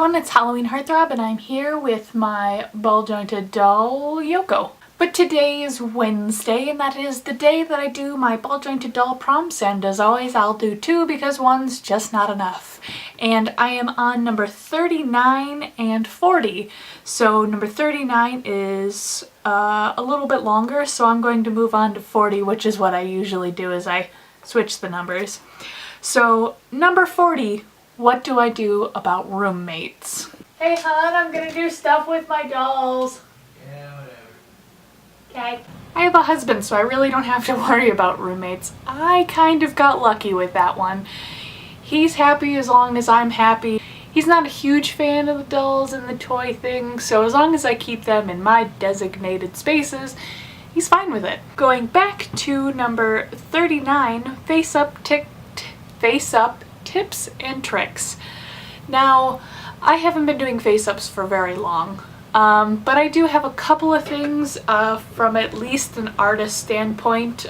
everyone, it's Halloween Heartthrob and I'm here with my ball jointed doll, Yoko. But today is Wednesday and that is the day that I do my ball jointed doll prompts, and as always I'll do two because one's just not enough. And I am on number 39 and 40. So number 39 is a little bit longer, so I'm going to move on to 40, which is what I usually do as I switch the numbers. So number 40. What do I do about roommates? Hey hon, I'm gonna do stuff with my dolls. Yeah, whatever. Okay. I have a husband, so I really don't have to worry about roommates. I kind of got lucky with that one. He's happy as long as I'm happy. He's not a huge fan of the dolls and the toy thing, so as long as I keep them in my designated spaces, he's fine with it. Going back to number 39, face up tips and tricks. Now, I haven't been doing face-ups for very long, but I do have a couple of things from at least an artist standpoint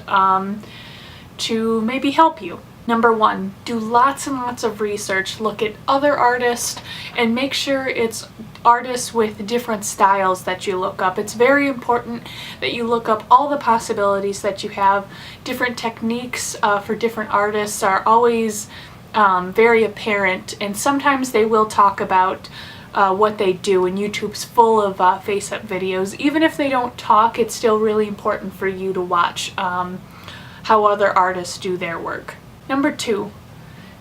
to maybe help you. Number one, do lots and lots of research. Look at other artists and make sure it's artists with different styles that you look up. It's very important that you look up all the possibilities that you have. Different techniques for different artists are always very apparent, and sometimes they will talk about what they do, and YouTube's full of face-up videos. Even if they don't talk, it's still really important for you to watch how other artists do their work. Number two,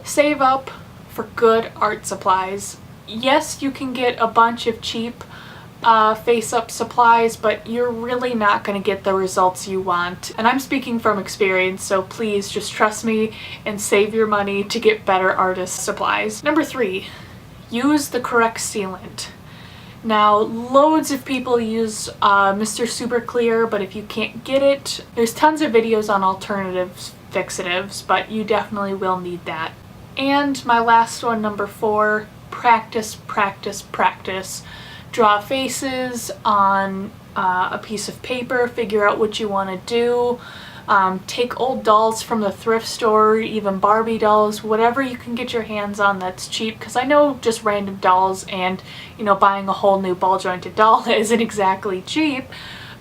save up for good art supplies. Yes, you can get a bunch of cheap face-up supplies, but you're really not going to get the results you want. And I'm speaking from experience, so please just trust me and save your money to get better artist supplies. Number three, use the correct sealant. Now, loads of people use Mr. Super Clear, but if you can't get it, there's tons of videos on alternative fixatives, but you definitely will need that. And my last one, number four, practice, practice, practice. Draw faces on a piece of paper, figure out what you want to do. Take old dolls from the thrift store, even Barbie dolls, whatever you can get your hands on that's cheap, because I know just random dolls and, you know, buying a whole new ball jointed doll isn't exactly cheap,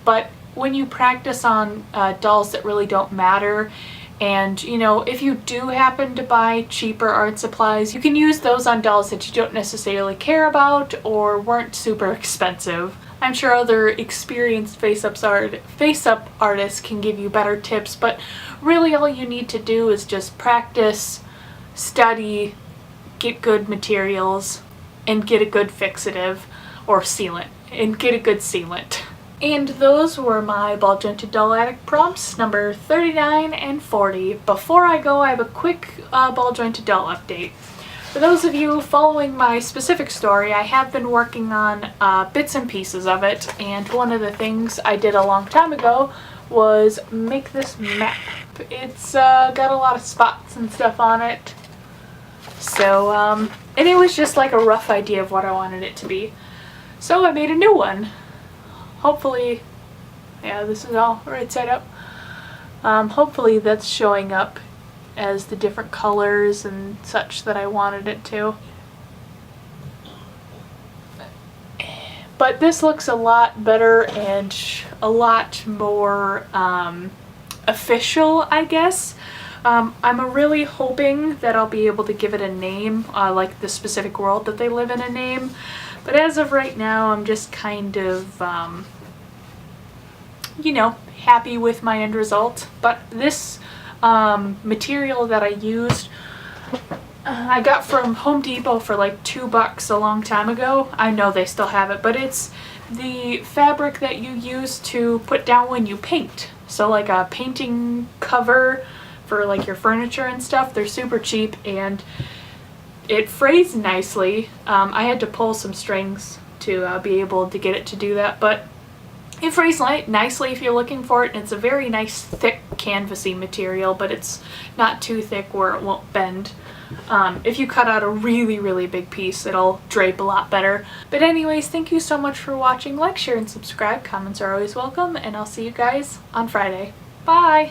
but when you practice on dolls that really don't matter, and, you know, if you do happen to buy cheaper art supplies, you can use those on dolls that you don't necessarily care about or weren't super expensive. I'm sure other experienced face-up artists can give you better tips, but really all you need to do is just practice, study, get good materials, and get a good fixative or sealant, and get a good sealant. And those were my ball jointed doll addict prompts, number 39 and 40. Before I go, I have a quick ball jointed doll update. For those of you following my specific story, I have been working on bits and pieces of it, and one of the things I did a long time ago was make this map. It's got a lot of spots and stuff on it, so and it was just like a rough idea of what I wanted it to be. So I made a new one. Hopefully, yeah, this is all right side up. Hopefully that's showing up as the different colors and such that I wanted it to. But this looks a lot better and a lot more official, I guess. I'm really hoping that I'll be able to give it a name, like the specific world that they live in a name. But as of right now, I'm just kind of, you know, happy with my end result. But this material that I used, I got from Home Depot for like $2 a long time ago. I know they still have it, but it's the fabric that you use to put down when you paint. So like a painting cover for like your furniture and stuff. They're super cheap and it frays nicely. I had to pull some strings to be able to get it to do that, but it frays nicely if you're looking for it, and it's a very nice thick canvasy material, but it's not too thick where it won't bend. If you cut out a really, really big piece, it'll drape a lot better. But anyways, thank you so much for watching. Like, share, and subscribe. Comments are always welcome, and I'll see you guys on Friday. Bye!